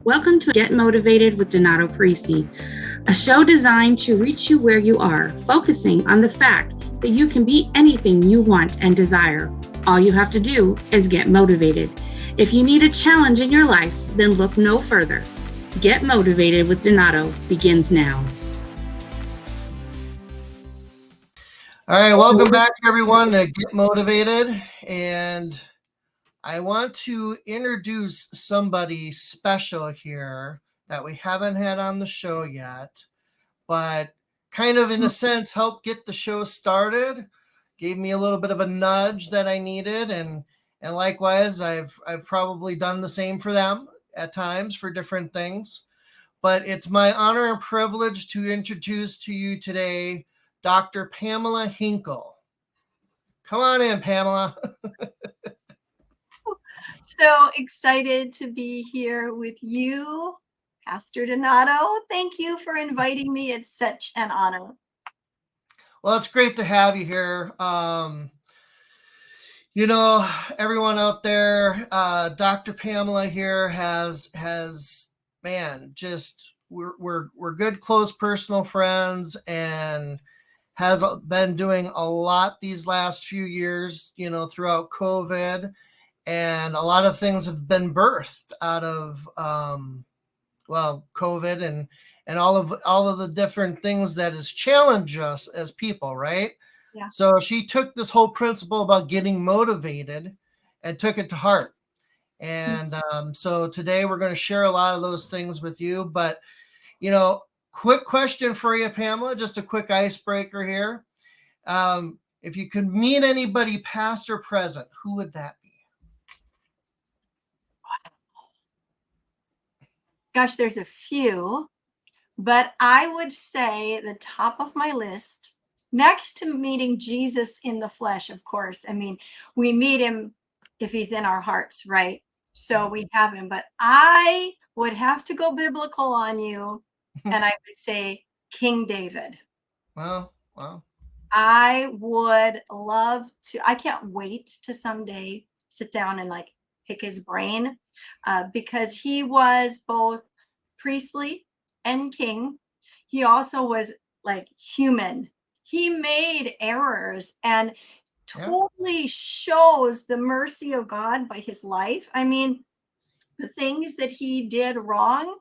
Welcome to Get Motivated with Donato Parisi, a show designed to reach you where you are, focusing on the fact that you can be anything you want and desire. All you have to do is get motivated. If you need a challenge in your life, then look no further. Get Motivated with Donato begins now. All right, welcome back everyone to Get Motivated, and I want to introduce somebody special here that we haven't had on the show yet, but kind of in a sense helped get the show started, gave me a little bit of a nudge that I needed, and likewise I've probably done the same for them at times for different things. But it's my honor and privilege to introduce to you today Dr. Pamela Henkel. Come on in, Pamela. So excited to be here with you, Pastor Donato. Thank you for inviting me. It's such an honor. Well, it's great to have you here. Everyone out there, Dr. Pamela here has man, just we're good, close personal friends, and has been doing a lot these last few years, throughout COVID, and a lot of things have been birthed out of COVID and all of the different things that has challenged us as people, right? Yeah. So she took this whole principle about getting motivated and took it to heart. And so today we're going to share a lot of those things with you. But, quick question for you, Pamela, just a quick icebreaker here. If you could meet anybody past or present, who would that be? Gosh, there's a few, but I would say the top of my list, next to meeting Jesus in the flesh, of course. I mean, we meet him if he's in our hearts, right? So we have him, but I would have to go biblical on you, and I would say King David. Wow. I would love to, I can't wait to someday sit down and pick his brain because he was both priestly and king. He also was human. He made errors and totally shows the mercy of God by his life. I mean, the things that he did wrong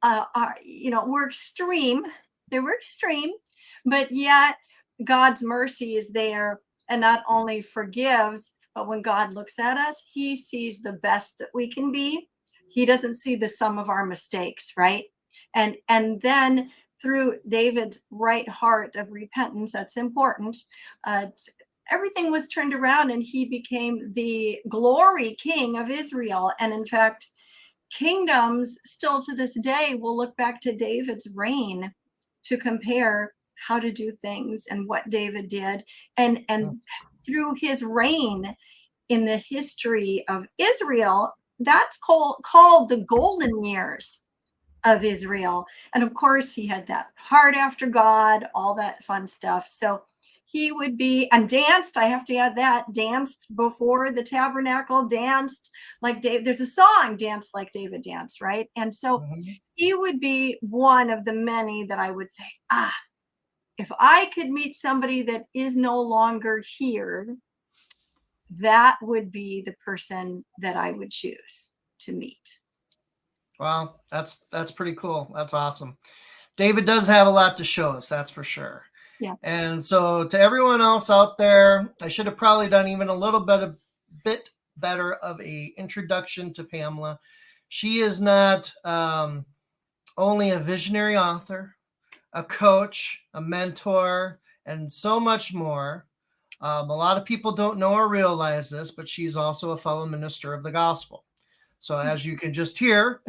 were extreme. They were extreme, but yet God's mercy is there and not only forgives, but when God looks at us, he sees the best that we can be. He doesn't see the sum of our mistakes, right? And then through David's right heart of repentance, that's important, everything was turned around and he became the glory king of Israel. And in fact, kingdoms still to this day will look back to David's reign to compare how to do things and what David did. And through his reign in the history of Israel, that's called the golden years of Israel. And of course, he had that heart after God, all that fun stuff. So he would be, and danced, I have to add that, danced before the tabernacle, danced like David. There's a song, Dance Like David Danced, right? And so he would be one of the many that I would say, if I could meet somebody that is no longer here, that would be the person that I would choose to meet. Wow, that's pretty cool. That's awesome. David does have a lot to show us, that's for sure. Yeah. And so to everyone else out there, I should have probably done even a bit better of a introduction to Pamela. She is not only a visionary author, a coach, a mentor, and so much more. A lot of people don't know or realize this, but she's also a fellow minister of the gospel. So as you can just hear,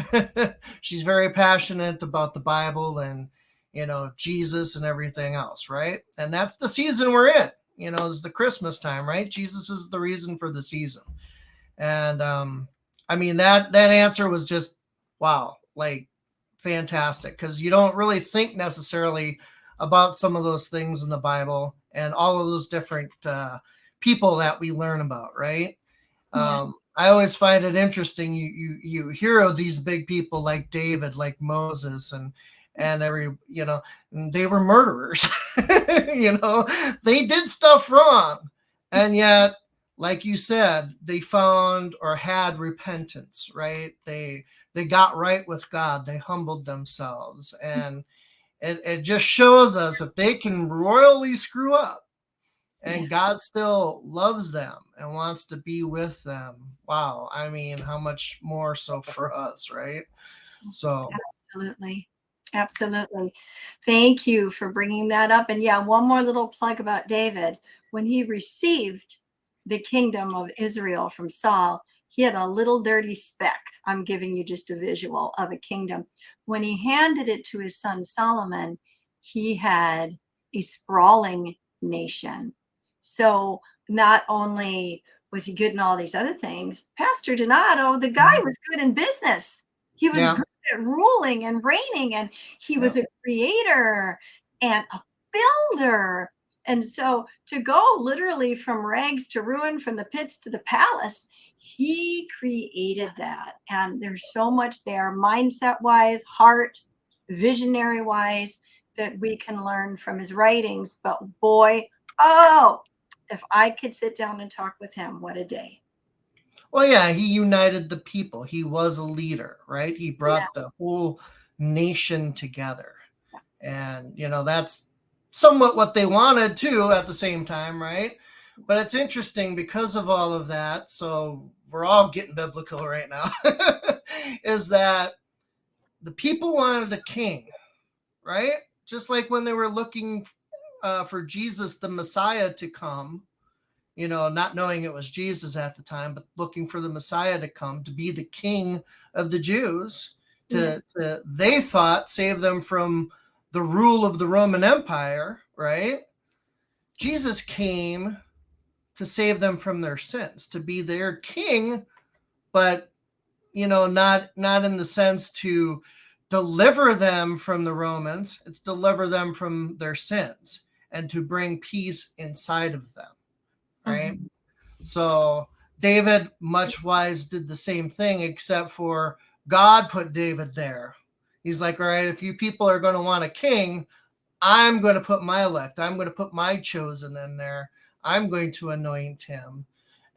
she's very passionate about the Bible and, Jesus and everything else, right? And that's the season we're in, it's the Christmas time, right? Jesus is the reason for the season. And I mean, that answer was just, wow, fantastic, because you don't really think necessarily about some of those things in the Bible and all of those different people that we learn about, right? Yeah. I always find it interesting. You hear of these big people like David, like Moses, and they were murderers. They did stuff wrong, and yet, like you said, they found or had repentance. Right? They got right with God. They humbled themselves, and it just shows us if they can royally screw up and God still loves them and wants to be with them. Wow. I mean, how much more so for us, right? So, Absolutely. Absolutely. Thank you for bringing that up. And yeah, one more little plug about David. When he received the kingdom of Israel from Saul, he had a little dirty speck. I'm giving you just a visual of a kingdom. When he handed it to his son Solomon, he had a sprawling nation. So not only was he good in all these other things, Pastor Donato, the guy was good in business. He was yeah. good at ruling and reigning, and he was a creator and a builder. And so to go literally from rags to ruin, from the pits to the palace, he created that. And there's so much there, mindset wise, heart, visionary wise, that we can learn from his writings. But boy, oh, if I could sit down and talk with him, what a day. Well, yeah, he united the people. He was a leader, right? He brought the whole nation together. And, that's somewhat what they wanted too at the same time, right? But it's interesting because of all of that. So we're all getting biblical right now, is that the people wanted a king, right? Just like when they were looking for Jesus, the Messiah, to come, not knowing it was Jesus at the time, but looking for the Messiah to come to be the king of the Jews, to they thought save them from the rule of the Roman Empire, right? Jesus came to save them from their sins, to be their king, but not in the sense to deliver them from the Romans. It's deliver them from their sins and to bring peace inside of them, right? Mm-hmm. So David, much wise, did the same thing, except for God put David there. He's like, all right, if you people are going to want a king, I'm going to put my elect. I'm going to put my chosen in there. I'm going to anoint him.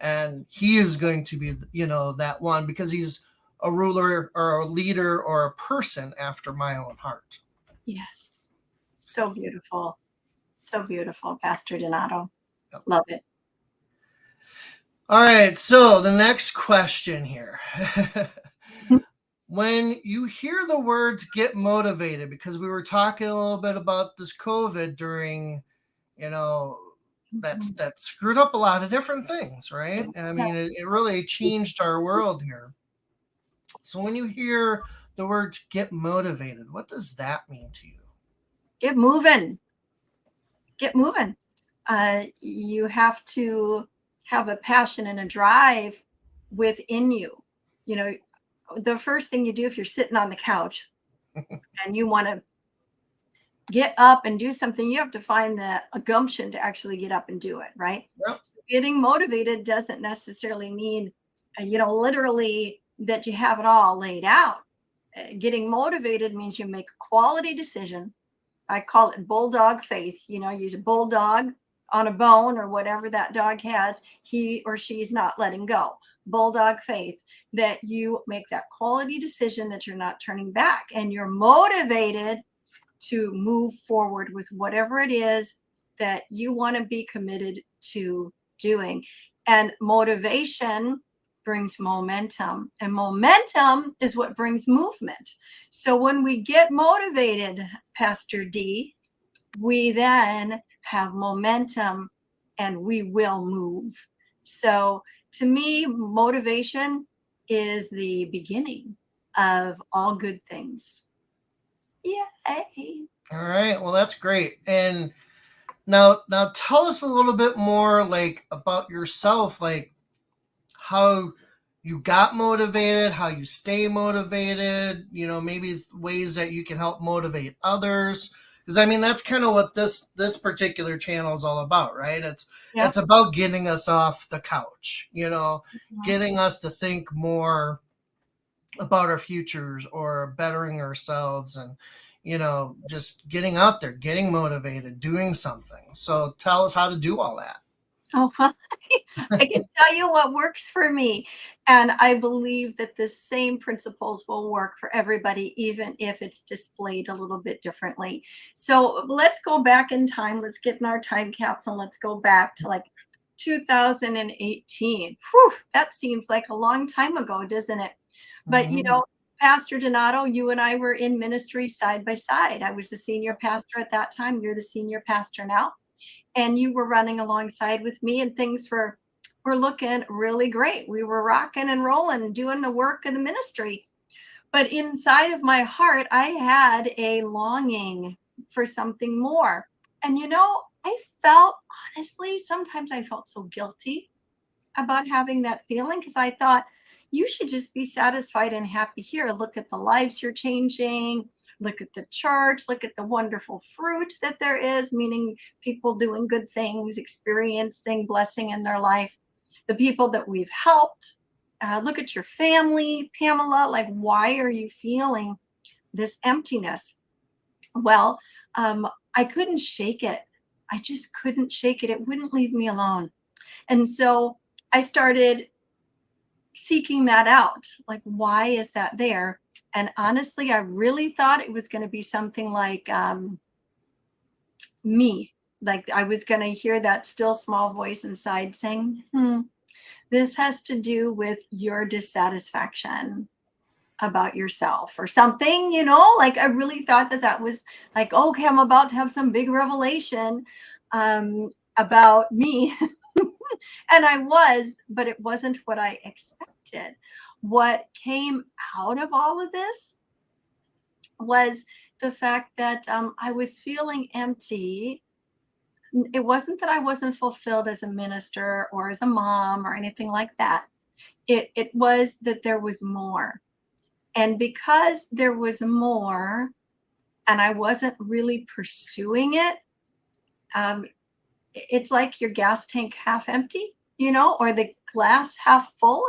And he is going to be, that one, because he's a ruler or a leader or a person after my own heart. Yes. So beautiful. So beautiful, Pastor Donato. Yep. Love it. All right. So the next question here. When you hear the words get motivated, because we were talking a little bit about this COVID during, that screwed up a lot of different things, right? And I mean, it really changed our world here. So when you hear the words get motivated, what does that mean to you? Get moving. Get moving. You have to have a passion and a drive within you. The first thing you do if you're sitting on the couch and you want to get up and do something, you have to find a gumption to actually get up and do it, right? Yep. So getting motivated doesn't necessarily mean, literally that you have it all laid out. Getting motivated means you make a quality decision. I call it bulldog faith. Use a bulldog on a bone or whatever that dog has, he or she's not letting go. Bulldog faith, that you make that quality decision that you're not turning back and you're motivated to move forward with whatever it is that you want to be committed to doing. And motivation brings momentum, and momentum is what brings movement. So when we get motivated, Pastor D, we then have momentum and we will move. So to me, motivation is the beginning of all good things. Yay. All right. Well, that's great. And now tell us a little bit more about yourself, how you got motivated, how you stay motivated, maybe ways that you can help motivate others, Because I mean, that's kind of what this particular channel is all about, right? Yep. It's about getting us off the couch, Mhm. getting us to think more about our futures or bettering ourselves, and just getting out there, getting motivated, doing something. So tell us how to do all that. Oh, well, I can tell you what works for me. And I believe that the same principles will work for everybody, even if it's displayed a little bit differently. So let's go back in time. Let's get in our time capsule. Let's go back to like 2018. Whew, that seems like a long time ago, doesn't it? But, Mhm. Pastor Donato, you and I were in ministry side by side. I was the senior pastor at that time. You're the senior pastor now, and you were running alongside with me, and things were looking really great. We were rocking and rolling, doing the work of the ministry. But inside of my heart, I had a longing for something more. And I felt, honestly, sometimes I felt so guilty about having that feeling, because I thought you should just be satisfied and happy here. Look at the lives you're changing. Look at the church. Look at the wonderful fruit that there is, meaning people doing good things, experiencing blessing in their life. The people that we've helped. Look at your family, Pamela. Like, why are you feeling this emptiness? Well, I couldn't shake it. I just couldn't shake it. It wouldn't leave me alone. And so I started seeking that out. Like, why is that there? And honestly, I really thought it was going to be something like me. Like, I was going to hear that still small voice inside saying, this has to do with your dissatisfaction about yourself or something, like I really thought that was like, okay, I'm about to have some big revelation about me. And I was, but it wasn't what I expected. What came out of all of this was the fact that I was feeling empty. It wasn't that I wasn't fulfilled as a minister or as a mom or anything like that. It was that there was more. And because there was more and I wasn't really pursuing it, um, it's like your gas tank half empty, or the glass half full,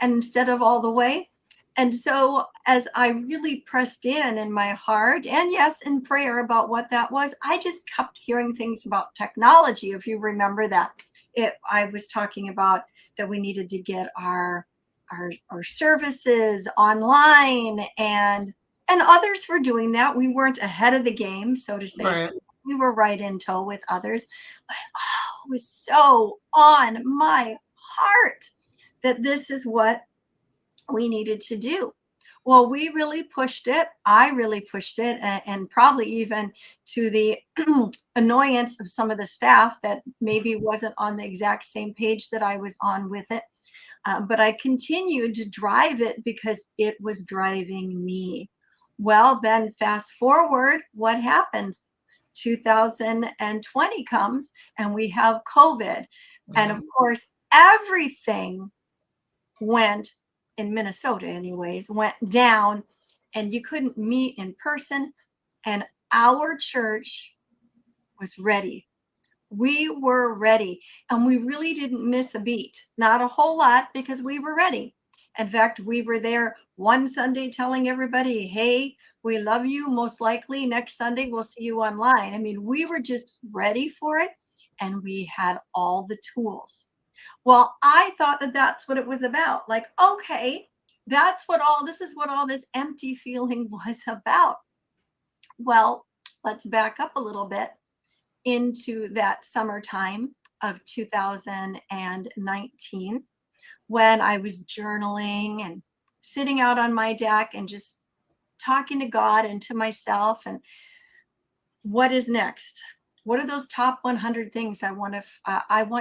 and instead of all the way. And so as I really pressed in my heart, and yes, in prayer about what that was, I just kept hearing things about technology. If you remember that, I was talking about that we needed to get our services online, and others were doing that. We weren't ahead of the game, so to say. Right. We were right in tow with others. But it was so on my heart that this is what we needed to do. Well, we really pushed it. I really pushed it, and probably even to the annoyance of some of the staff that maybe wasn't on the exact same page that I was on with it. But I continued to drive it because it was driving me. Well, then fast forward, what happens? 2020 comes and we have COVID. And of Mhm. course, everything went, in Minnesota, anyways, went down, and you couldn't meet in person. And our church was ready. We were ready, and we really didn't miss a beat. Not a whole lot, because we were ready. In fact, we were there one Sunday telling everybody, hey, we love you. Most likely next Sunday we'll see you online. I mean, we were just ready for it, and we had all the tools. Well, I thought that that's what it was about. Like, okay, this is what all this empty feeling was about. Well, let's back up a little bit into that summertime of 2019, when I was journaling and sitting out on my deck and just talking to God and to myself. And what is next? What are those top 100 things I want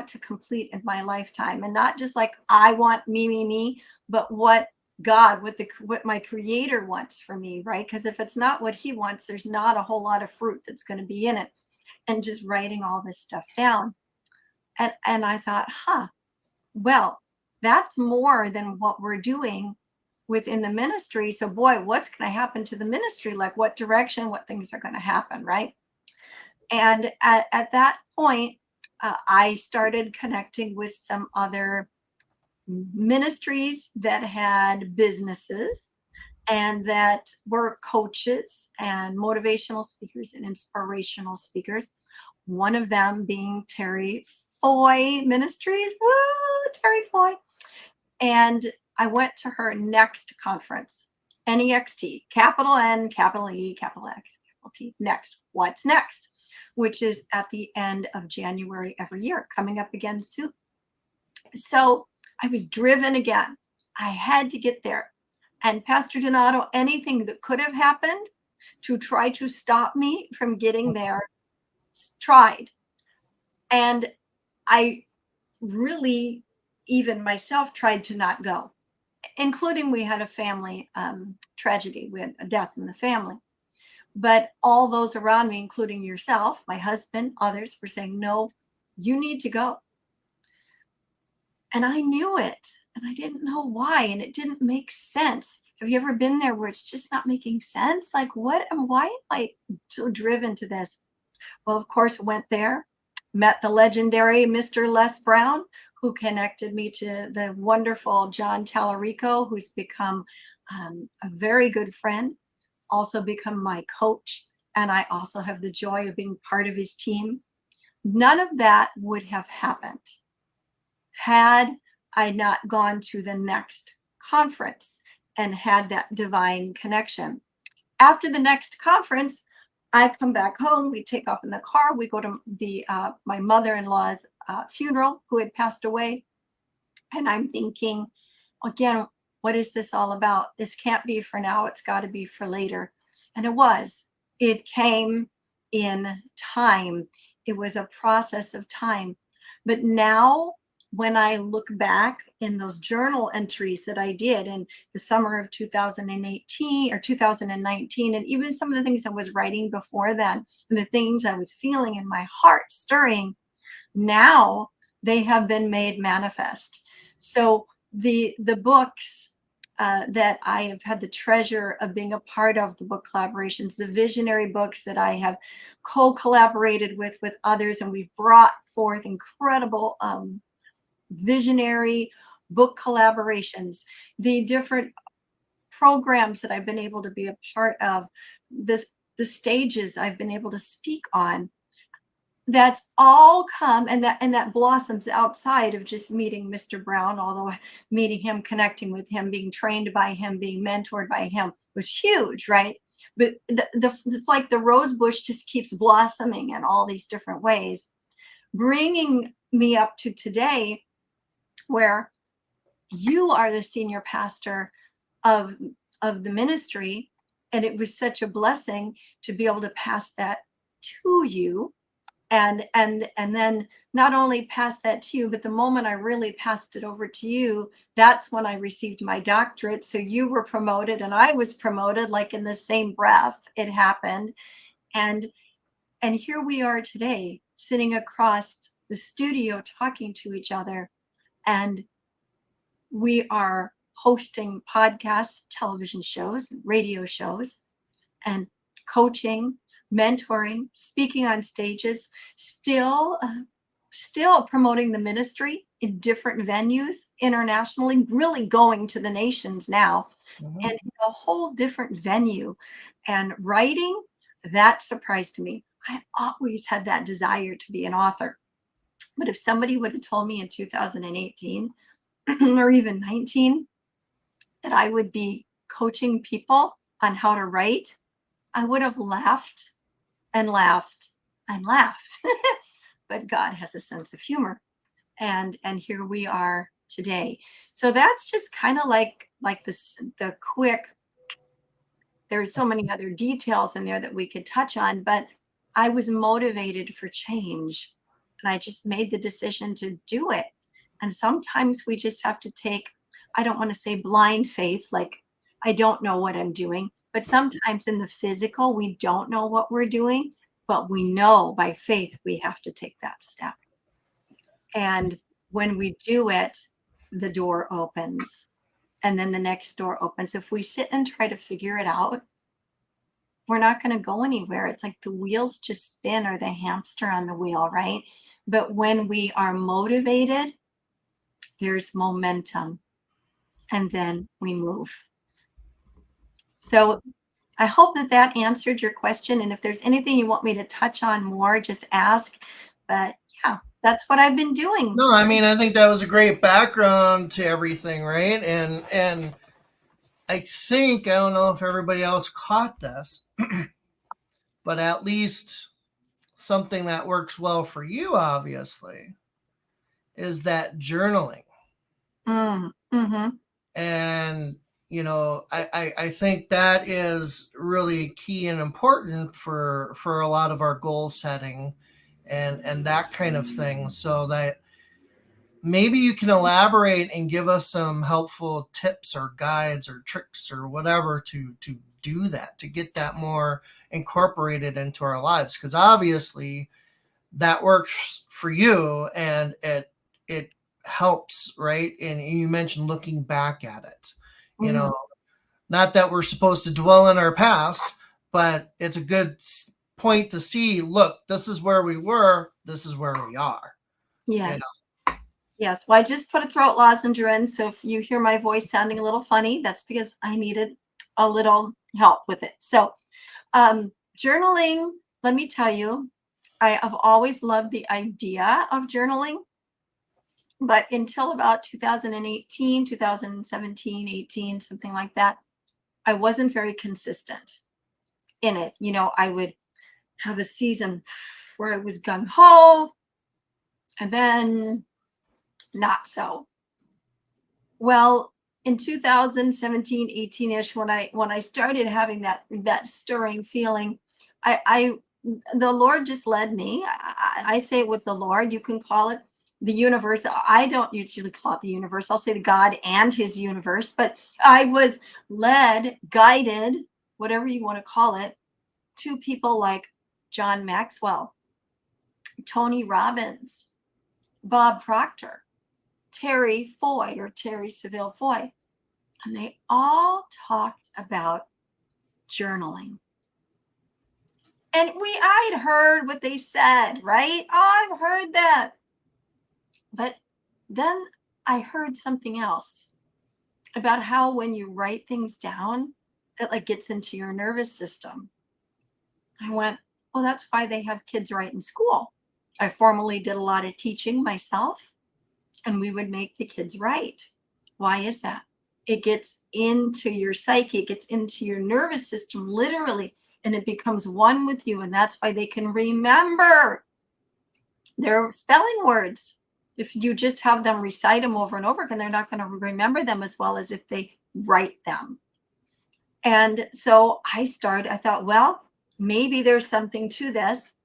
to complete in my lifetime? And not just like I want me, but what God, what my creator wants for me, right? Because if it's not what he wants, there's not a whole lot of fruit that's going to be in it. And just writing all this stuff down. And I thought, well, that's more than what we're doing within the ministry. So boy, what's going to happen to the ministry? Like what direction, what things are going to happen, right? And at that point, I started connecting with some other ministries that had businesses and that were coaches and motivational speakers and inspirational speakers. One of them being Terry Foy Ministries. Woo, Terry Foy. And I went to her next conference, NEXT, capital N, capital E, capital X, capital T, next. What's next? Which is at the end of January every year, coming up again soon. So I was driven again. I had to get there. And Pastor Donato, anything that could have happened to try to stop me from getting there, tried. And I really, even myself, tried to not go, including we had a family tragedy. We had a death in the family. But all those around me, including yourself, my husband, others, were saying, no, you need to go. And I knew it, and I didn't know why, and it didn't make sense. Have you ever been there where it's just not making sense? Like, why am I so driven to this? Well, of course, went there, met the legendary Mr. Les Brown, who connected me to the wonderful John Tallarico, who's become a very good friend, also become my coach. And I also have the joy of being part of his team. None of that would have happened had I not gone to the next conference and had that divine connection. After the next conference, I come back home. We take off in the car. We go to my mother-in-law's funeral, who had passed away. And I'm thinking, again, what is this all about? This can't be for now. It's got to be for later. And it was. It came in time. It was a process of time. But now, when I look back in those journal entries that I did in the summer of 2018 or 2019, and even some of the things I was writing before then, and the things I was feeling in my heart stirring, now they have been made manifest. So the books that I have had the treasure of being a part of, the book collaborations, the visionary books that I have co-collaborated with others, and we've brought forth incredible visionary book collaborations, the different programs that I've been able to be a part of, the stages I've been able to speak on, that's all come, and that blossoms outside of just meeting Mr. Brown, although meeting him, connecting with him, being trained by him, being mentored by him was huge, right? But it's like the rose bush just keeps blossoming in all these different ways, bringing me up to today, where you are the senior pastor of the ministry. And it was such a blessing to be able to pass that to you. And then not only pass that to you, but the moment I really passed it over to you, that's when I received my doctorate. So you were promoted and I was promoted, like in the same breath it happened. And here we are today, sitting across the studio talking to each other. And we are hosting podcasts, television shows, radio shows, and coaching, mentoring, speaking on stages, still promoting the ministry in different venues internationally, really going to the nations now, and in a whole different venue. And writing, that surprised me. I always had that desire to be an author. But if somebody would have told me in 2018 or even 19 that I would be coaching people on how to write, I would have laughed and laughed and laughed. But God has a sense of humor. And here we are today. So that's just kind of like this, the quick, there's so many other details in there that we could touch on, but I was motivated for change. And I just made the decision to do it. And sometimes we just have to take, I don't want to say blind faith, like I don't know what I'm doing, but sometimes in the physical, we don't know what we're doing, but we know by faith we have to take that step. And when we do it, the door opens. and then the next door opens. If we sit and try to figure it out, we're not going to go anywhere. It's like the wheels just spin, or the hamster on the wheel, right? But when we are motivated, there's momentum, and then we move. So I hope that that answered your question. And if there's anything you want me to touch on more, just ask. But yeah, that's what I've been doing. No, I mean, I think that was a great background to everything, right? And I think, I don't know if everybody else caught this, but at least something that works well for you, obviously, is that journaling. Mm-hmm. And, you know, I think that is really key and important for a lot of our goal setting and that kind of thing. So that maybe you can elaborate and give us some helpful tips or guides or tricks or whatever to do that, to get that more incorporated into our lives, because obviously that works for you and it helps, right? And you mentioned looking back at it, you Mm-hmm. know, not that we're supposed to dwell in our past, but it's a good point to see, look, this is where we were, this is where we are. Yes. You know? Yes. Well, I just put a throat lozenge in. So if you hear my voice sounding a little funny, that's because I needed a little help with it. So journaling, let me tell you, I have always loved the idea of journaling. But until about 2018, 2017, 18, something like that, I wasn't very consistent in it. You know, I would have a season where I was gung ho, and then not so. Well, in 2017, 18-ish, when I started having that stirring feeling, I the Lord just led me. I say it was the Lord. You can call it the universe. I don't usually call it the universe. I'll say the God and his universe, but I was led, guided, whatever you want to call it, to people like John Maxwell, Tony Robbins, Bob Proctor, Terry Foy, or Terry Seville Foy. And they all talked about journaling. And I'd heard what they said, right? Oh, I've heard that. But then I heard something else about how when you write things down, it like gets into your nervous system. I went, well, that's why they have kids write in school. I formerly did a lot of teaching myself, and we would make the kids write. Why is that? It gets into your psyche, it gets into your nervous system, literally, and it becomes one with you. And that's why they can remember their spelling words. If you just have them recite them over and over again, they're not going to remember them as well as if they write them. And so I thought, well, maybe there's something to this.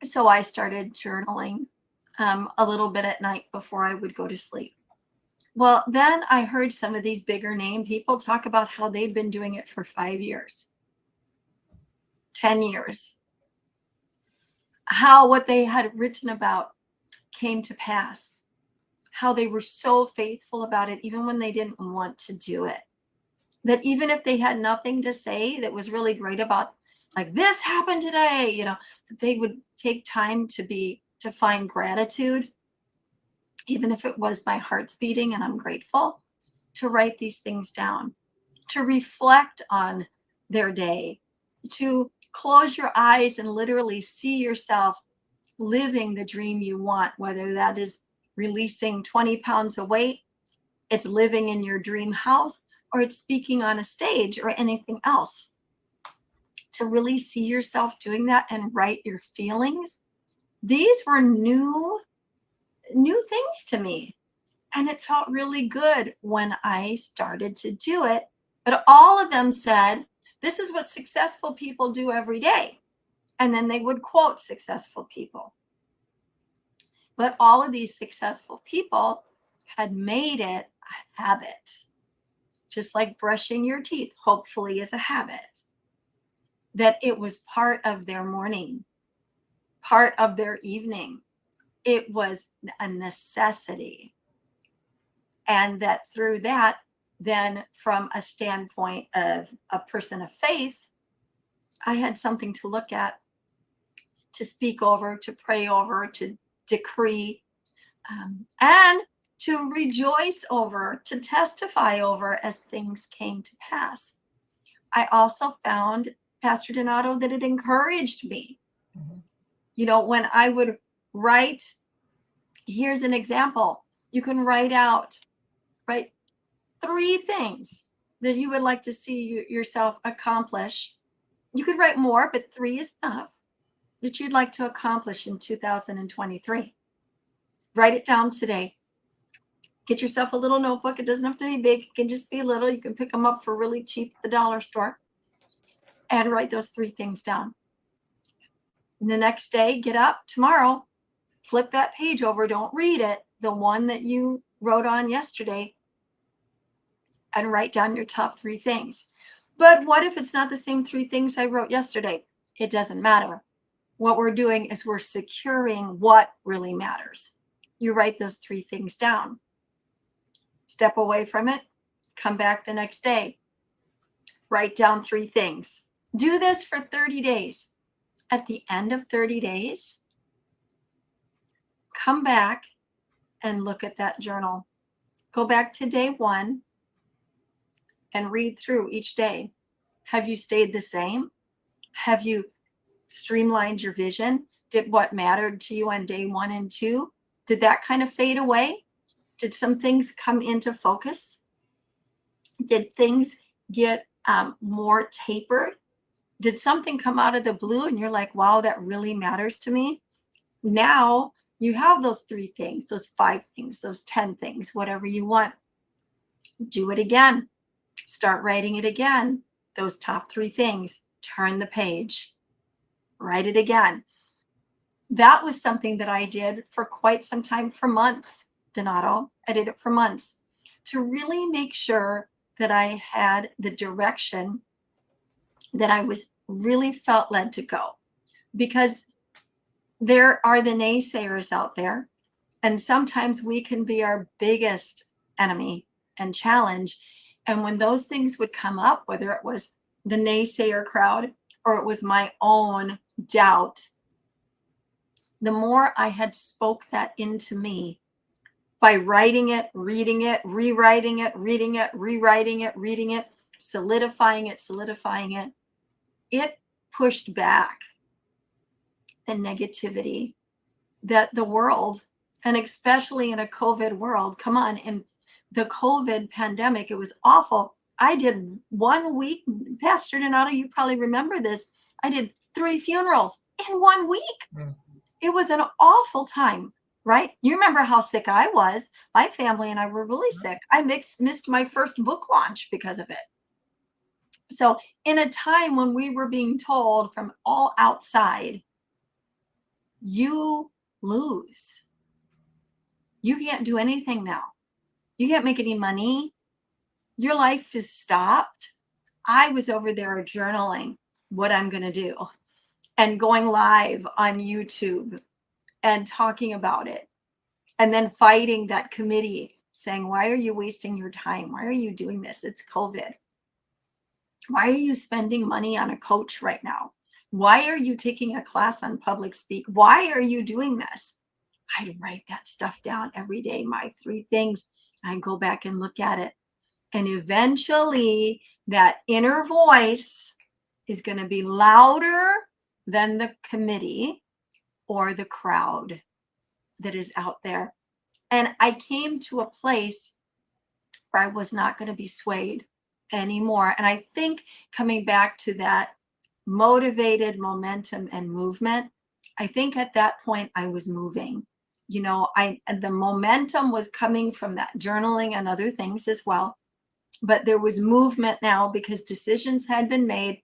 So I started journaling a little bit at night before I would go to sleep. Well, then I heard some of these bigger name people talk about how they'd been doing it for 5 years, 10 years, how what they had written about came to pass, how they were so faithful about it, even when they didn't want to do it. That even if they had nothing to say that was really great about, like, this happened today, you know, that they would take time to find gratitude, even if it was my heart's beating and I'm grateful, to write these things down, to reflect on their day, to close your eyes and literally see yourself living the dream you want, whether that is releasing 20 pounds of weight, it's living in your dream house, or it's speaking on a stage, or anything else. To really see yourself doing that and write your feelings. These were new things to me. And it felt really good when I started to do it. But all of them said, this is what successful people do every day. And then they would quote successful people. But all of these successful people had made it a habit, just like brushing your teeth, hopefully, is a habit, that it was part of their morning, part of their evening. It was a necessity. And that through that, then from a standpoint of a person of faith, I had something to look at, to speak over, to pray over, to decree, and to rejoice over, to testify over as things came to pass. I also found, Pastor Donato, that it encouraged me. Mhm. You know, when I would write, here's an example. You can write 3 things that you would like to see yourself accomplish. You could write more, but 3 is enough that you'd like to accomplish in 2023. Write it down today. Get yourself a little notebook. It doesn't have to be big. It can just be little. You can pick them up for really cheap at the dollar store and write those 3 things down. And the next day, get up tomorrow, flip that page over. Don't read it, the one that you wrote on yesterday, and write down your top 3 things. But what if it's not the same 3 things I wrote yesterday? It doesn't matter. What we're doing is we're securing what really matters. You write those 3 things down. Step away from it. Come back the next day. Write down 3 things. Do this for 30 days. At the end of 30 days, come back and look at that journal. Go back to day 1 and read through each day. Have you stayed the same? Have you streamlined your vision? Did what mattered to you on day 1 and 2? Did that kind of fade away? Did some things come into focus? Did things get more tapered? Did something come out of the blue and you're like, wow, that really matters to me? Now you have those 3 things, those 5 things, those 10 things, whatever you want. Do it again. Start writing it again. Those top 3 things. Turn the page. Write it again. That was something that I did for quite some time, for months, Donato. I did it for months to really make sure that I had the direction that I was really felt led to go. Because there are the naysayers out there, and sometimes we can be our biggest enemy and challenge. And when those things would come up, whether it was the naysayer crowd or it was my own doubt, the more I had spoke that into me by writing it, reading it, rewriting it, reading it, rewriting it, reading it, solidifying it, it pushed back the negativity that the world, and especially in a COVID world, come on, in the COVID pandemic, it was awful. I did 1 week, Pastor Donato, you probably remember this. I did 3 funerals in 1 week. Mm. It was an awful time, right? You remember how sick I was. My family and I were really sick. I missed my first book launch because of it. So in a time when we were being told from all outside, you lose. You can't do anything now. You can't make any money. Your life is stopped. I was over there journaling what I'm going to do and going live on YouTube and talking about it, and then fighting that committee saying, why are you wasting your time? Why are you doing this? It's COVID. Why are you spending money on a coach right now? Why are you taking a class on public speak? Why are you doing this? I write that stuff down every day, my 3 things. I go back and look at it. And eventually that inner voice is going to be louder than the committee or the crowd that is out there. And I came to a place where I was not going to be swayed anymore. And I think coming back to that motivated momentum and movement, I think at that point I was moving. You know, the momentum was coming from that journaling and other things as well. But there was movement now because decisions had been made,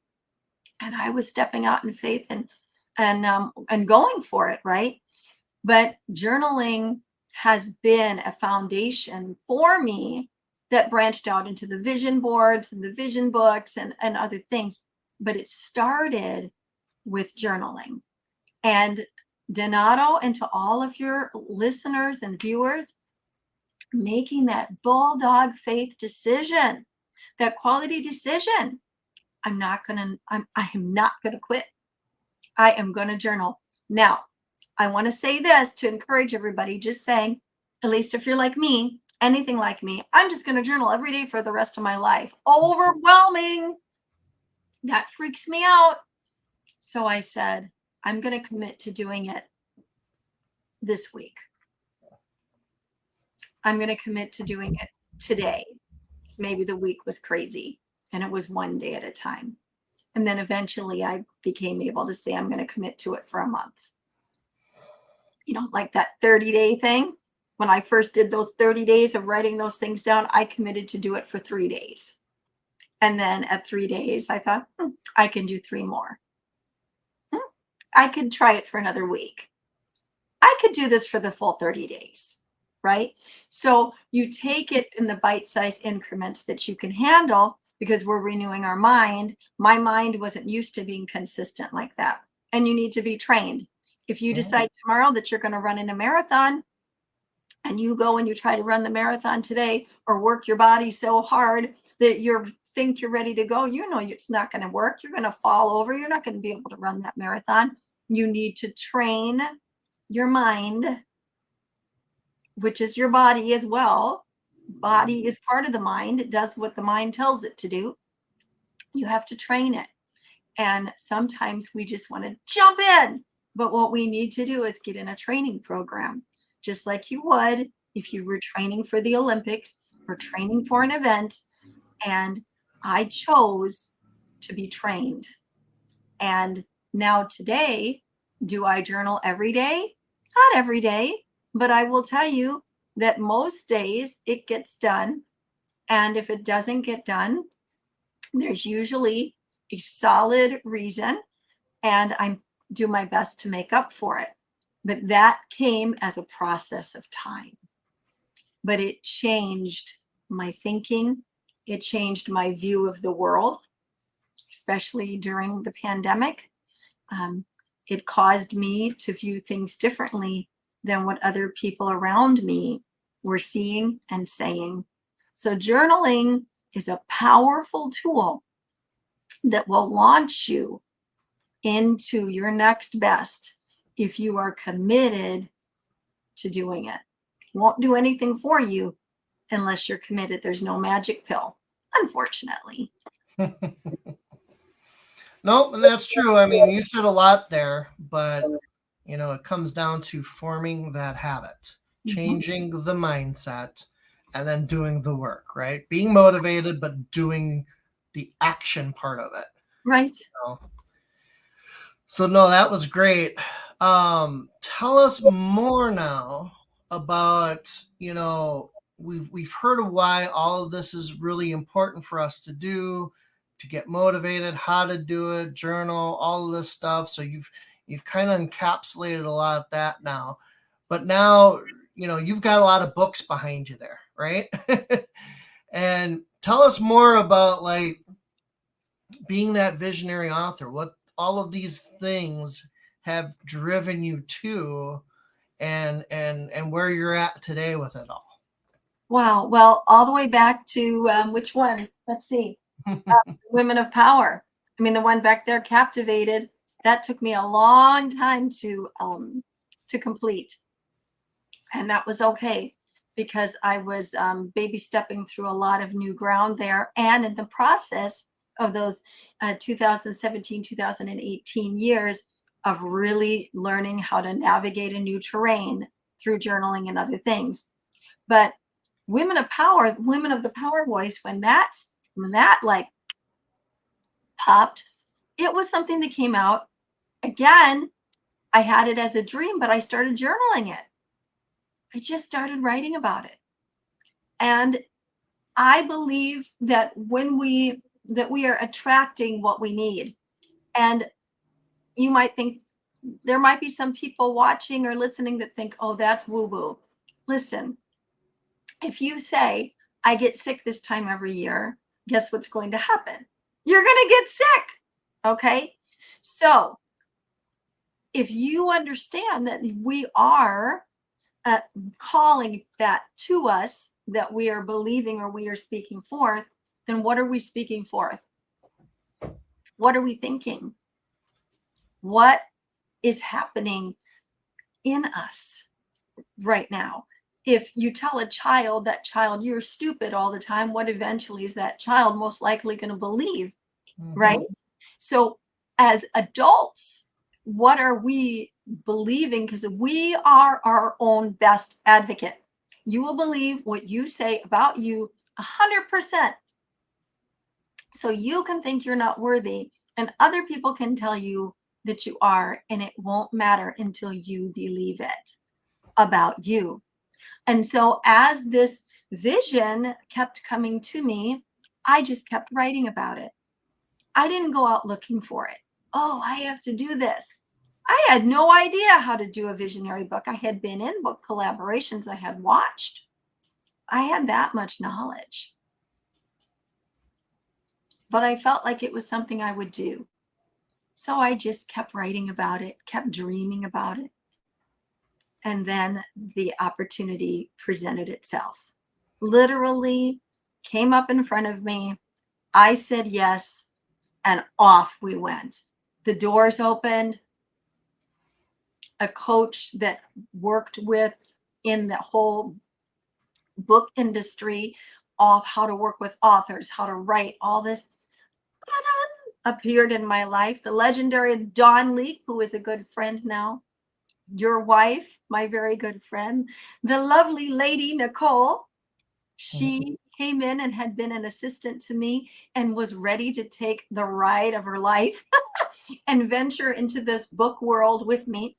and I was stepping out in faith and going for it, right? But journaling has been a foundation for me that branched out into the vision boards and the vision books and other things. But it started with journaling. And Donato, and to all of your listeners and viewers, making that bulldog faith decision, that quality decision. I am not gonna quit. I am gonna journal. Now, I want to say this to encourage everybody, just saying, at least if you're like me, anything like me, I'm just gonna journal every day for the rest of my life. Overwhelming. That freaks me out. So I said, I'm gonna commit to doing it this week. I'm going to commit to doing it today. Because maybe the week was crazy and it was one day at a time. And then eventually I became able to say, I'm going to commit to it for a month. You know, like that 30-day thing. When I first did those 30 days of writing those things down, I committed to do it for 3 days. And then at 3 days, I thought, I can do 3 more. I could try it for another week. I could do this for the full 30 days. Right? So you take it in the bite-sized increments that you can handle, because we're renewing our mind. My mind wasn't used to being consistent like that. And you need to be trained. If you decide tomorrow that you're going to run in a marathon, and you go and you try to run the marathon today, or work your body so hard that you think you're ready to go, you know it's not going to work. You're going to fall over. You're not going to be able to run that marathon. You need to train your mind, which is your body as well. Body is part of the mind. It does what the mind tells it to do. You have to train it. And sometimes we just want to jump in. But what we need to do is get in a training program, just like you would if you were training for the Olympics or training for an event. And I chose to be trained. And now today, do I journal every day? Not every day. But I will tell you that most days it gets done. And if it doesn't get done, there's usually a solid reason. And I do my best to make up for it. But that came as a process of time. But it changed my thinking. It changed my view of the world, especially during the pandemic. It caused me to view things differently than what other people around me were seeing and saying. So journaling is a powerful tool that will launch you into your next best if you are committed to doing it. It won't do anything for you unless you're committed. There's no magic pill, unfortunately. Nope, and that's true. I mean, you said a lot there, but it comes down to forming that habit, changing the mindset, and then doing the work, right? Being motivated, but doing the action part of it. Right. So no, that was great. Tell us more now about, we've heard of why all of this is really important for us to do, to get motivated, how to do it, journal, all of this stuff. So you've kind of encapsulated a lot of that now. But now, you've got a lot of books behind you there, right? And tell us more about like being that visionary author, what all of these things have driven you to, and where you're at today with it all. Wow. Well, all the way back to which one? Let's see. Women of Power. I mean, the one back there, Captivated. That took me a long time to complete, and that was okay because I was baby stepping through a lot of new ground there, and in the process of those 2017, 2018 years of really learning how to navigate a new terrain through journaling and other things. But Women of Power, Women of the Power Voice, when that like popped, it was something that came out. Again, I had it as a dream, but I started journaling it. I just started writing about it. And I believe that we are attracting what we need. And you might think, there might be some people watching or listening that think, oh, that's woo-woo. Listen, if you say, I get sick this time every year, guess what's going to happen? You're going to get sick. Okay. So if you understand that we are calling that to us, that we are believing or we are speaking forth, then what are we speaking forth? What are we thinking? What is happening in us right now? If you tell a child, that child, you're stupid all the time, what eventually is that child most likely going to believe? Right? So as adults, what are we believing? Because we are our own best advocate. You will believe what you say about you 100%. So you can think you're not worthy, and other people can tell you that you are, and it won't matter until you believe it about you. And so as this vision kept coming to me, I just kept writing about it. I didn't go out looking for it. Oh, I have to do this. I had no idea how to do a visionary book. I had been in book collaborations. I had watched. I had that much knowledge. But I felt like it was something I would do. So I just kept writing about it, kept dreaming about it. And then the opportunity presented itself. Literally came up in front of me. I said yes, and off we went. The doors opened. A coach that worked with in the whole book industry of how to work with authors, how to write, all this appeared in my life. The legendary Dawn Leak, who is a good friend now, your wife, my very good friend, the lovely lady Nicole, she came in and had been an assistant to me and was ready to take the ride of her life and venture into this book world with me.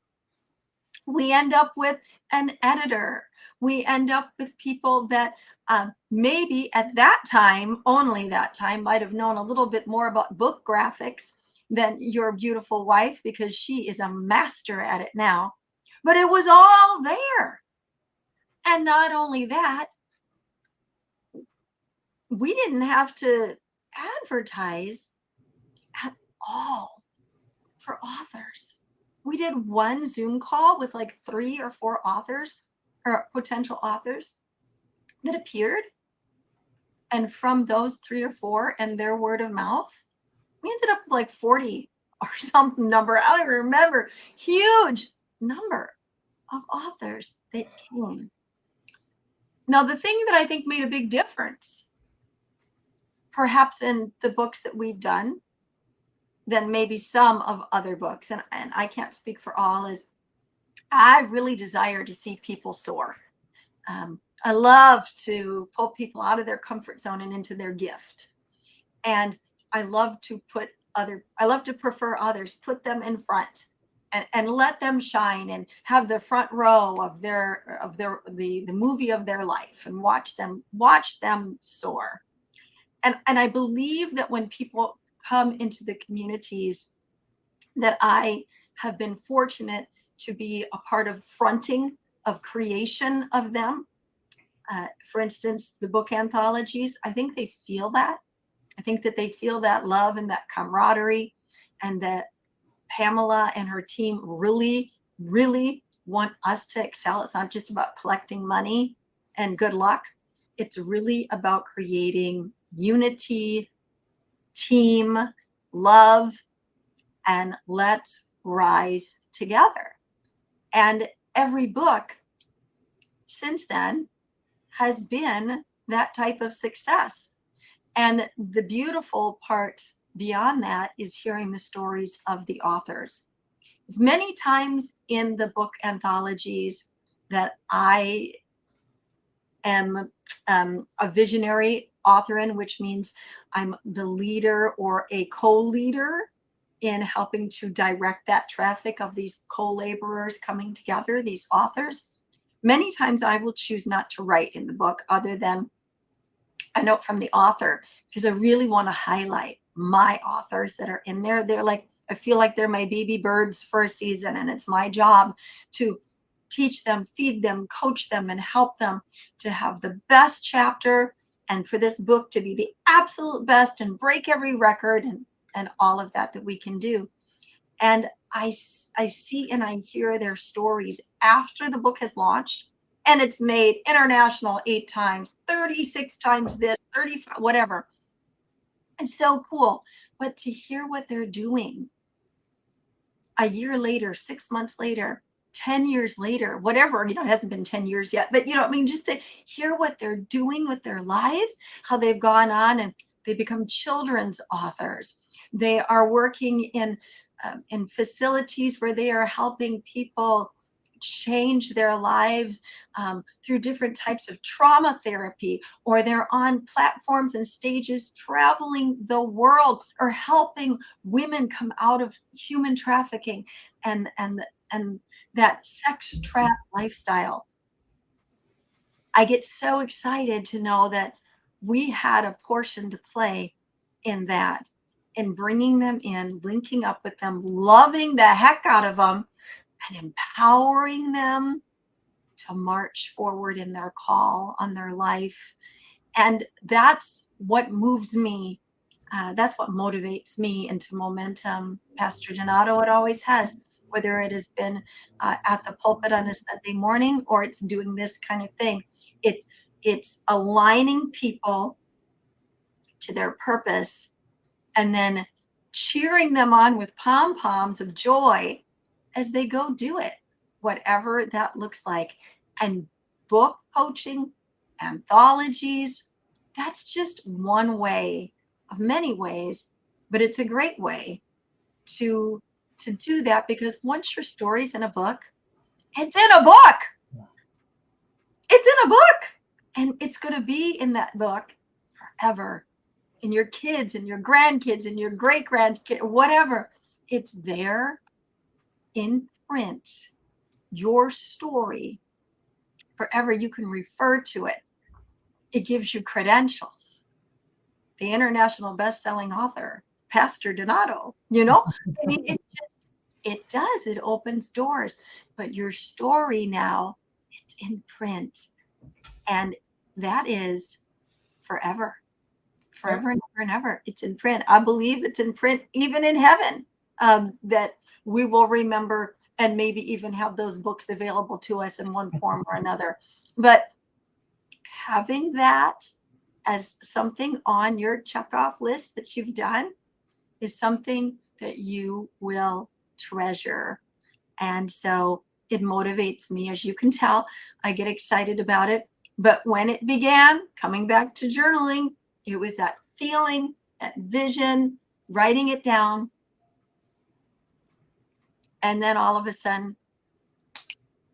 We end up with an editor. We end up with people that maybe at that time, only that time, might have known a little bit more about book graphics than your beautiful wife, because she is a master at it now. But it was all there. And not only that, we didn't have to advertise at all for authors. We did one Zoom call with like 3 or 4 authors or potential authors that appeared. And from those 3 or 4 and their word of mouth, we ended up with like 40 or some number. I don't even remember. Huge number of authors that came. Now, the thing that I think made a big difference, perhaps in the books that we've done, than maybe some of other books, and I can't speak for all, is I really desire to see people soar. I love to pull people out of their comfort zone and into their gift. And I love to prefer others, put them in front and let them shine and have the front row of the movie of their life and watch them soar. And I believe that when people come into the communities that I have been fortunate to be a part of fronting of creation of them, for instance, the book anthologies, I think they feel that. I think that they feel that love and that camaraderie, and that Pamela and her team really, really want us to excel. It's not just about collecting money and good luck. It's really about creating unity, team, love, and let's rise together. And every book since then has been that type of success. And the beautiful part beyond that is hearing the stories of the authors. As many times in the book anthologies that I am a visionary author in, which means I'm the leader or a co-leader in helping to direct that traffic of these co-laborers coming together, these authors. Many times I will choose not to write in the book other than a note from the author, because I really want to highlight my authors that are in there. They're like, I feel like they're my baby birds for a season, and it's my job to teach them, feed them, coach them, and help them to have the best chapter, and for this book to be the absolute best and break every record, and all of that we can do. And I see and I hear their stories after the book has launched, and it's made international 8 times, 36 times this, 35, whatever. It's so cool. But to hear what they're doing a year later, 6 months later, 10 years later, whatever, it hasn't been 10 years yet, but just to hear what they're doing with their lives, how they've gone on and they become children's authors. They are working in facilities where they are helping people change their lives through different types of trauma therapy, or they're on platforms and stages traveling the world, or helping women come out of human trafficking and that sex trap lifestyle. I get so excited to know that we had a portion to play in that, in bringing them in, linking up with them, loving the heck out of them, and empowering them to march forward in their call on their life. And that's what moves me. That's what motivates me into momentum, Pastor Donato. It always has, whether it has been at the pulpit on a Sunday morning, or it's doing this kind of thing. It's aligning people to their purpose and then cheering them on with pom-poms of joy as they go do it, whatever that looks like. And book coaching, anthologies, that's just one way of many ways, but it's a great way to do that, because once your story's in a book, it's in a book. It's in a book, and it's going to be in that book forever. And your kids and your grandkids and your great grandkids, whatever, it's there in print. Your story forever. You can refer to it. It gives you credentials. The international best-selling author, Pastor Donato, I mean, it does. It opens doors. But your story now, it's in print. And that is forever. Forever and ever and ever. It's in print. I believe it's in print, even in heaven, that we will remember and maybe even have those books available to us in one form or another. But having that as something on your checkoff list that you've done is something that you will treasure. And so it motivates me, as you can tell. I get excited about it. But when it began, coming back to journaling, it was that feeling, that vision, writing it down. And then all of a sudden,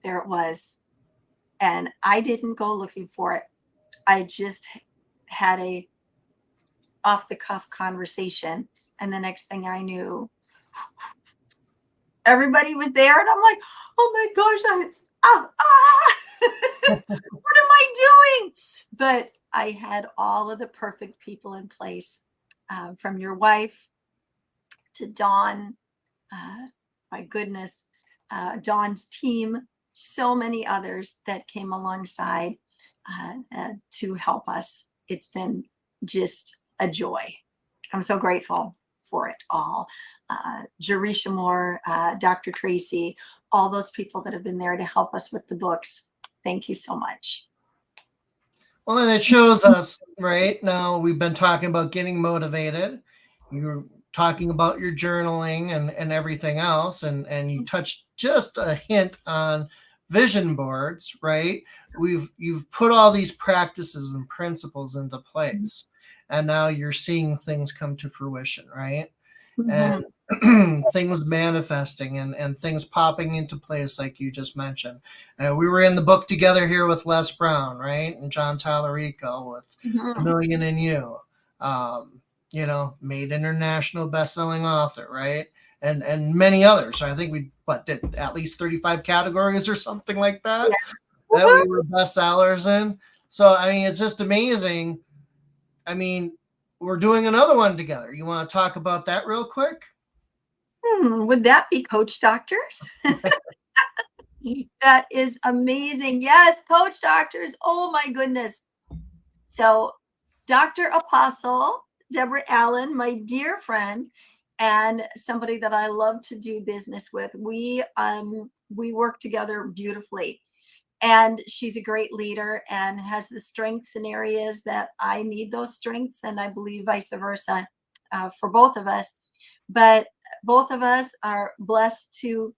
there it was. And I didn't go looking for it. I just had a off-the-cuff conversation. And the next thing I knew, everybody was there. And I'm like, oh my gosh, what am I doing? But I had all of the perfect people in place, from your wife to Dawn, my goodness, Dawn's team, so many others that came alongside to help us. It's been just a joy. I'm so grateful for it all. Jerisha Moore, Dr. Tracy, all those people that have been there to help us with the books. Thank you so much. Well, and it shows us, right? Now we've been talking about getting motivated. You're talking about your journaling and everything else. And you touched just a hint on vision boards, right? You've put all these practices and principles into place. And now you're seeing things come to fruition, right? And things manifesting and things popping into place, like you just mentioned. We were in the book together here with Les Brown, right? And John Tallarico with A Million in You. Made international best-selling author, right? And many others. So I think we did at least 35 categories or something like that, that we were bestsellers in. So I mean, it's just amazing. I mean, we're doing another one together. You want to talk about that real quick? Would that be Coach Doctors? That is amazing. Yes, Coach Doctors. Oh my goodness. So Dr. Apostle Deborah Allen, my dear friend, and somebody that I love to do business with, we work together beautifully. And she's a great leader and has the strengths in areas that I need those strengths. And I believe vice versa for both of us. But both of us are blessed to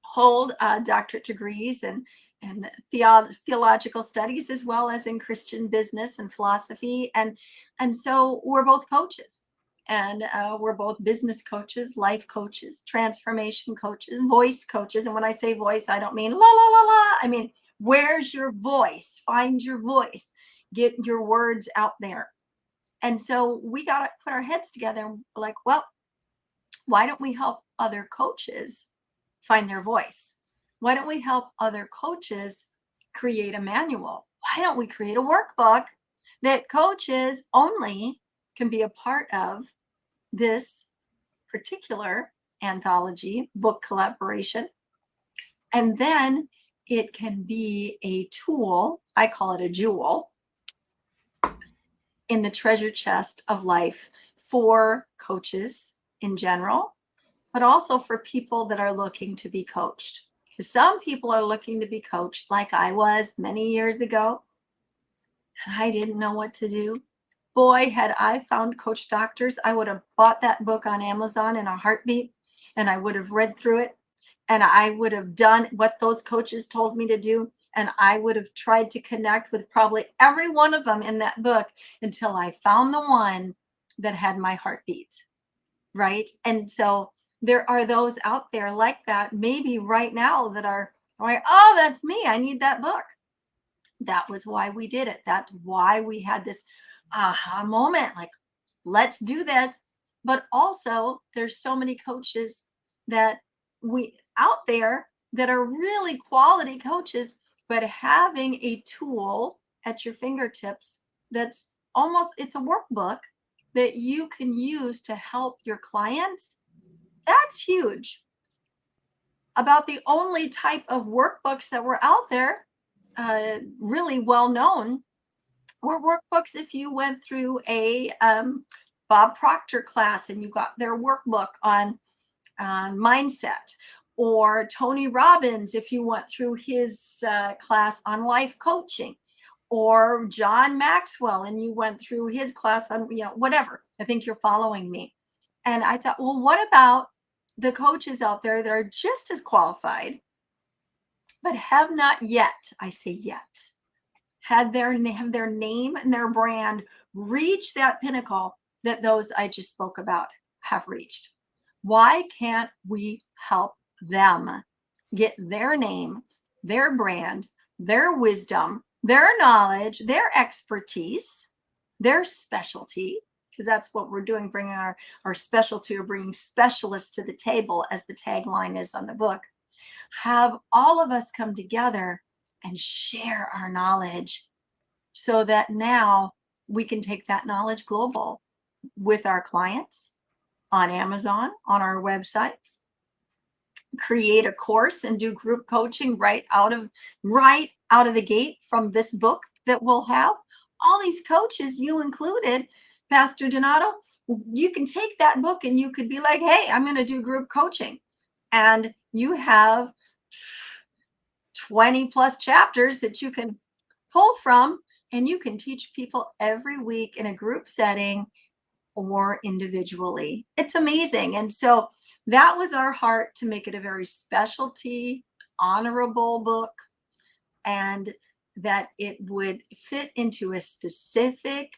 hold doctorate degrees and theological studies, as well as in Christian business and philosophy. And so we're both coaches, and we're both business coaches, life coaches, transformation coaches, voice coaches. And when I say voice, I don't mean la la la la. I mean, where's your voice? Find your voice. Get your words out there. And so we got to put our heads together and we're like, well, why don't we help other coaches find their voice? Why don't we help other coaches create a manual? Why don't we create a workbook that coaches only can be a part of this particular anthology book collaboration? And then it can be a tool, I call it a jewel, in the treasure chest of life for coaches in general, but also for people that are looking to be coached. Because some people are looking to be coached, like I was many years ago, and I didn't know what to do. Boy, had I found Coach Doctors, I would have bought that book on Amazon in a heartbeat, and I would have read through it, and I would have done what those coaches told me to do, and I would have tried to connect with probably every one of them in that book until I found the one that had my heartbeat, right? And so there are those out there like that, maybe right now, that are like, oh, that's me. I need that book. That was why we did it. That's why we had this aha moment, like, let's do this. But also, there's so many coaches that we out there that are really quality coaches, but having a tool at your fingertips that's almost, it's a workbook that you can use to help your clients. That's huge. About the only type of workbooks that were out there, really well known, were workbooks. If you went through a Bob Proctor class and you got their workbook on mindset, or Tony Robbins, if you went through his class on life coaching, or John Maxwell and you went through his class on, whatever. I think you're following me. And I thought, well, what about the coaches out there that are just as qualified, but have not yet, I say yet, have their name and their brand reach that pinnacle that those I just spoke about have reached? Why can't we help them get their name, their brand, their wisdom, their knowledge, their expertise, their specialty? Because that's what we're doing, bringing our specialty, or bringing specialists to the table, as the tagline is on the book. Have all of us come together and share our knowledge, so that now we can take that knowledge global with our clients, on Amazon, on our websites, create a course and do group coaching right out of the gate from this book that we'll have. All these coaches, you included, Pastor Donato, you can take that book and you could be like, hey, I'm going to do group coaching. And you have 20 plus chapters that you can pull from, and you can teach people every week in a group setting or individually. It's amazing. And so that was our heart, to make it a very specialty, honorable book, and that it would fit into a specific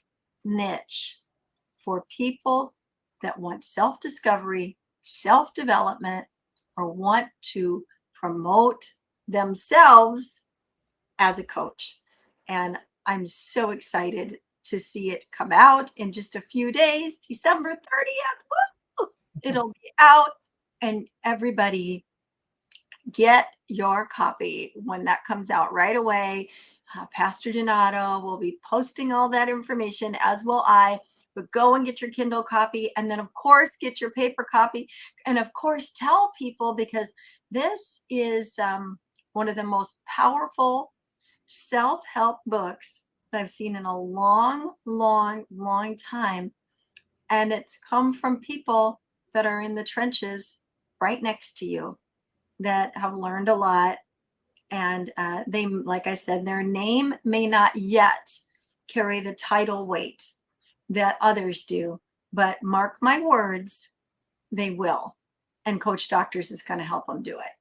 niche for people that want self-discovery, self-development, or want to promote themselves as a coach. And I'm so excited to see it come out in just a few days, December 30th. Woo! It'll be out, and everybody get your copy when that comes out right away. Pastor Donato will be posting all that information, as will I. But go and get your Kindle copy, and then of course get your paper copy, and of course tell people, because this is one of the most powerful self-help books that I've seen in a long, long, long time. And it's come from people that are in the trenches right next to you, that have learned a lot And they, like I said, their name may not yet carry the title weight that others do, but mark my words, they will. And Coach Doctors is going to help them do it.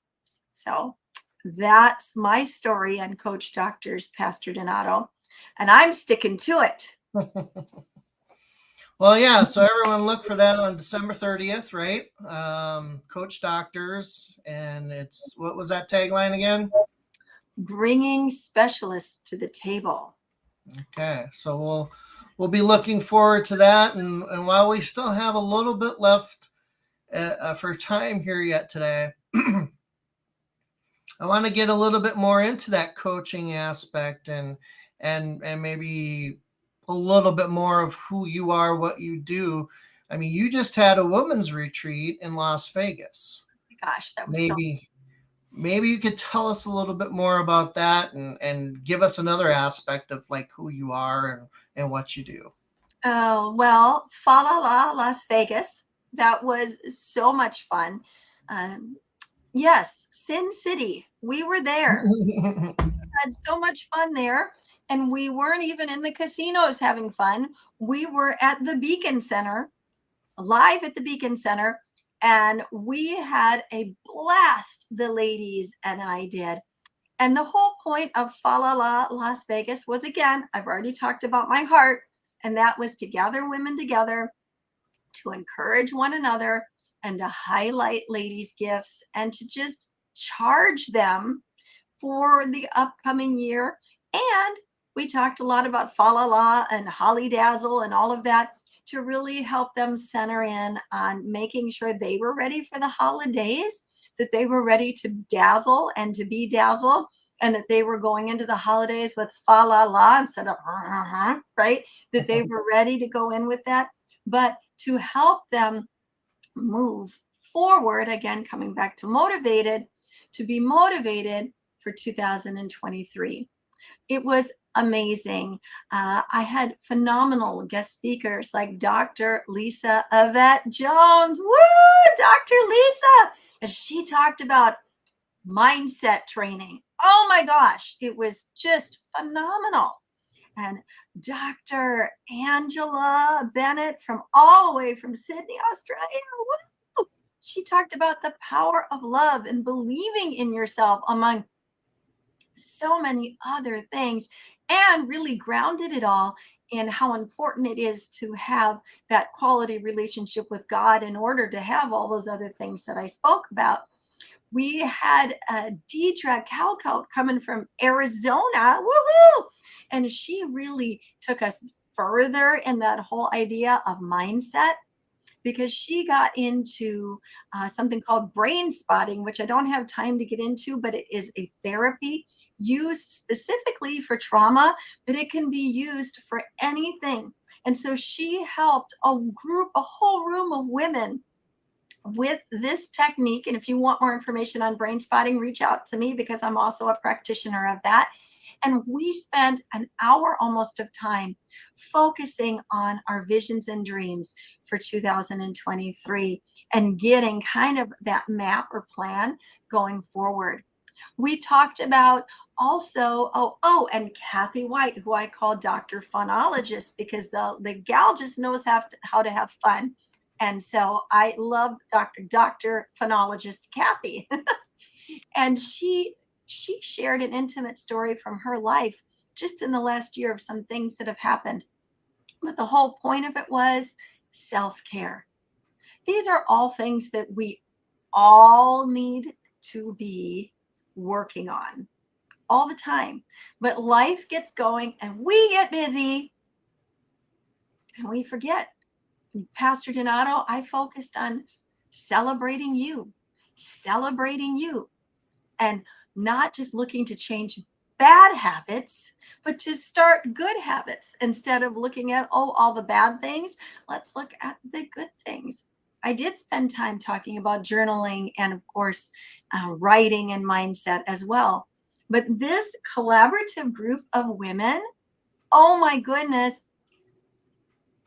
So that's my story on Coach Doctors, Pastor Donato, and I'm sticking to it. Well, yeah. So everyone look for that on December 30th, right? Coach Doctors, and it's, what was that tagline again? Bringing specialists to the table. Okay, so we'll be looking forward to that, and while we still have a little bit left for time here yet today, I want to get a little bit more into that coaching aspect and maybe a little bit more of who you are, what you do. I mean, you just had a women's retreat in Las Vegas. Gosh, that was Maybe you could tell us a little bit more about that and give us another aspect of like who you are and what you do. Oh, well, Fa La La, Las Vegas. That was so much fun. Yes, Sin City. We were there. Had so much fun there. And we weren't even in the casinos having fun. We were at the Beacon Center, live at the Beacon Center. And we had a blast, the ladies and I did. And the whole point of Fa La La Las Vegas was, again, I've already talked about my heart, and that was to gather women together, to encourage one another, and to highlight ladies' gifts, and to just charge them for the upcoming year. And we talked a lot about Fa La La and Holly Dazzle and all of that to really help them center in on making sure they were ready for the holidays, that they were ready to dazzle and to be dazzled, and that they were going into the holidays with Fa La La instead of right? That they were ready to go in with that, but to help them move forward, again, coming back to motivated, to be motivated for 2023. It was amazing. I had phenomenal guest speakers like Dr. Lisa Yvette Jones. Woo! Dr. Lisa! And she talked about mindset training. Oh my gosh, it was just phenomenal. And Dr. Angela Bennett from all the way from Sydney, Australia. Woo! She talked about the power of love and believing in yourself, among so many other things, and really grounded it all in how important it is to have that quality relationship with God in order to have all those other things that I spoke about. We had Deidre Calcout coming from Arizona. Woohoo! And she really took us further in that whole idea of mindset, because she got into something called brain spotting, which I don't have time to get into, but it is a therapy used specifically for trauma, but it can be used for anything. And so she helped a whole room of women with this technique. And if you want more information on brain spotting, reach out to me, because I'm also a practitioner of that. And we spent an hour almost of time focusing on our visions and dreams for 2023 and getting kind of that map or plan going forward. We talked about also, and Kathy White, who I call Dr. Funologist, because the gal just knows how to have fun. And so I love Dr. Phonologist Kathy. And she shared an intimate story from her life just in the last year of some things that have happened. But the whole point of it was self-care. These are all things that we all need to be working on all the time. But life gets going and we get busy and we forget. Pastor Donato, I focused on celebrating you, and not just looking to change bad habits, but to start good habits. Instead of looking at, all the bad things, let's look at the good things. I did spend time talking about journaling and, of course, writing and mindset as well. But this collaborative group of women, oh my goodness,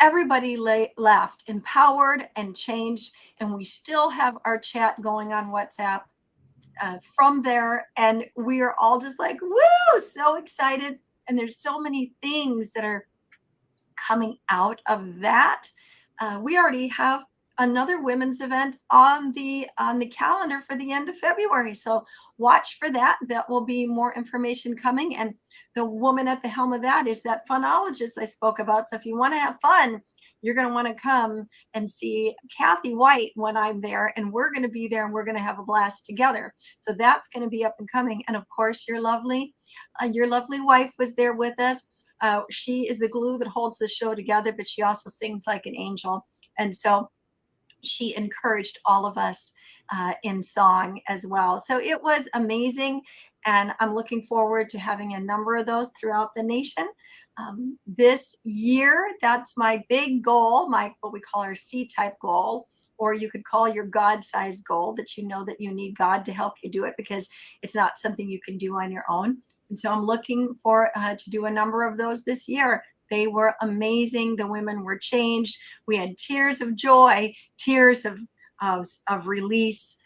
everybody left empowered and changed. And we still have our chat going on WhatsApp. from there, and we are all just like, woo, so excited. And there's so many things that are coming out of that. We already have another women's event on the calendar for the end of February. So watch for that. That will be more information coming. And the woman at the helm of that is that phonologist I spoke about. So if you want to have fun, you're going to want to come and see Kathy White when I'm there, and we're going to be there and we're going to have a blast together. So that's going to be up and coming. And of course, your lovely wife was there with us. She is the glue that holds the show together, but she also sings like an angel. And so she encouraged all of us in song as well. So it was amazing. And I'm looking forward to having a number of those throughout the nation. This year, that's my big goal, what we call our C-type goal, or you could call your God-sized goal, that you know that you need God to help you do it, because it's not something you can do on your own. And so I'm looking for to do a number of those this year. They were amazing. The women were changed. We had tears of joy, tears of release,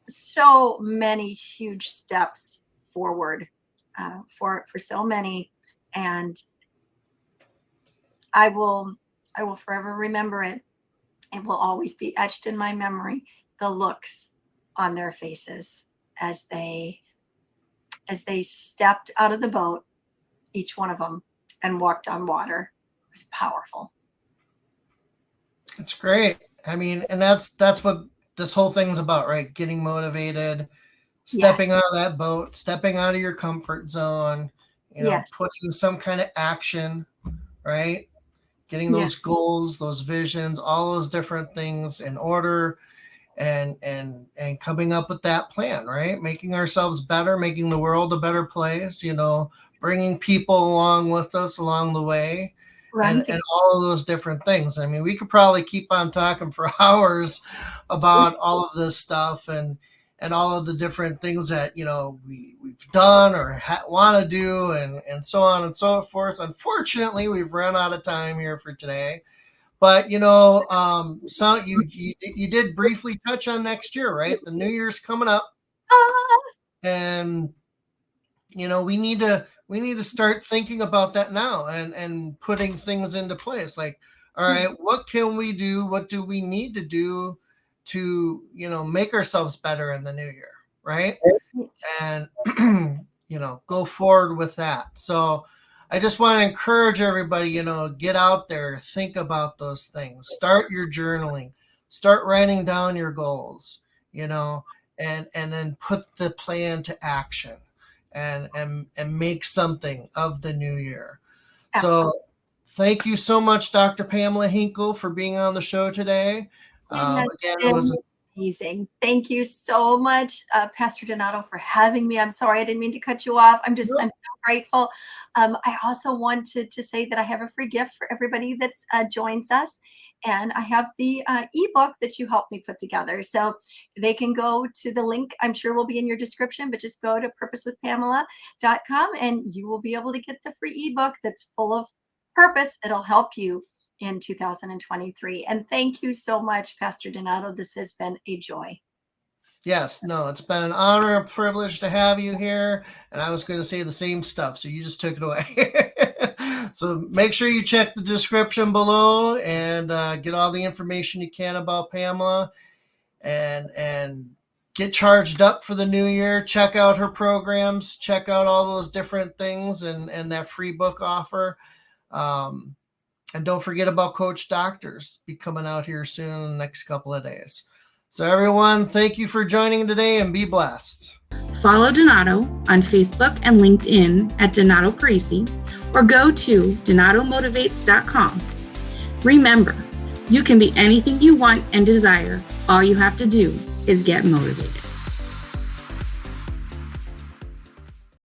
so many huge steps forward for so many. And I will forever remember it. It will always be etched in my memory, the looks on their faces as they stepped out of the boat, each one of them, and walked on water. It was powerful. It's great. I mean, and that's what this whole thing's about, right? Getting motivated, stepping out of that boat, stepping out of your comfort zone, putting some kind of action, right? Getting those goals, those visions, all those different things in order, and coming up with that plan, right? Making ourselves better, making the world a better place, bringing people along with us along the way, and all of those different things. I mean, we could probably keep on talking for hours about all of this stuff and all of the different things that, we've done or want to do, and so on and so forth. Unfortunately, we've run out of time here for today. But, so you did briefly touch on next year, right? The New Year's coming up. And, we need to start thinking about that now and putting things into place. Like, all right, what can we do? What do we need to do to, make ourselves better in the new year, right? And, go forward with that. So I just want to encourage everybody, get out there, think about those things, start your journaling, start writing down your goals, and then put the plan to action and make something of the new year. Absolutely. So thank you so much, Dr. Pamela Henkel, for being on the show today. Again, it was amazing. Thank you so much, Pastor Donato, for having me. I'm sorry, I didn't mean to cut you off. I'm so grateful. I also wanted to say that I have a free gift for everybody that joins us. And I have the ebook that you helped me put together. So they can go to the link, I'm sure will be in your description, but just go to purposewithpamela.com and you will be able to get the free ebook that's full of purpose. It'll help you in 2023. And thank you so much, Pastor Donato. This has been a joy. Yes, no, it's been an honor, a privilege to have you here. And I was going to say the same stuff, so you just took it away. So make sure you check the description below and get all the information you can about Pamela and get charged up for the new year. Check out her programs, check out all those different things and that free book offer. And don't forget about Coach Doctors. Be coming out here soon in the next couple of days. So everyone, thank you for joining today and be blessed. Follow Donato on Facebook and LinkedIn at Donato Parisi, or go to donatomotivates.com. Remember, you can be anything you want and desire. All you have to do is get motivated.